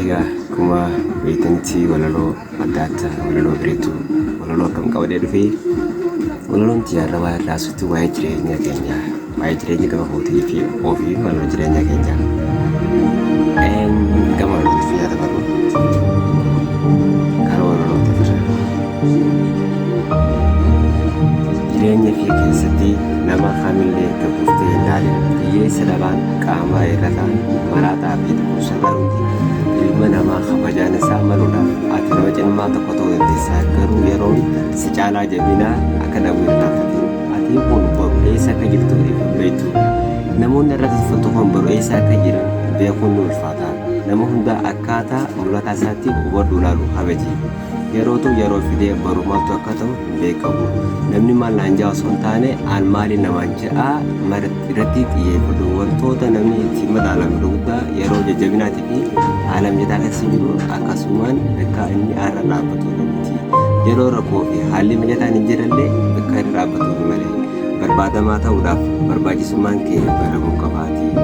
Egaa akkuma beektantti walaloo adda addaa walaloo bireetu walaloo akkam qabadee dhufee walaloon xiyyaarra waa'ee laasutti waa'ee jireenya keenyaa waa'ee jireenya gama kootii fi ofii walaloo jireenya keenyaa gama walalooti fi yaada baruu karaa walalooti fira jireenya fi keessatti nama kamillee gabuuftee ilaalin hiyyeessa dhabaan qaamaa irra ta'an maraataa fi dhukkubsataan ilma namaa kabajaan isaa maluudhaaf ati nama cimmaa tokko ta'uu dandeessaa garuu yeroon si caalaa jabinaa akka dhabuu hin taafatiin ati kun boru eessa akka jirtu beektu namoonni irratti tuffattu kun boru eessa akka jiran beekuun ni ulfaata nama hundaa akkaataa mul'ataa isaatti hubadhu ilaalu kabaji yerootu yeroo fidee boru maaltu akka ta'u hin beekamu namni maal naan jaa osoo hin taane aan maali namaan jedhaa irratti xiyyeeffatu wantoota namni itti madaalame guddaa yeroo jajjabinaatii fi haala mijataa keessa jiru akkasumaan bakka inni irra dhaabbatu miti yeroo rakkoo fi haalli mijataan hin jirallee bakka irra dhaabbatu malee barbaadamaa ta'uudhaaf barbaachisummaan kee baramuu qabaati.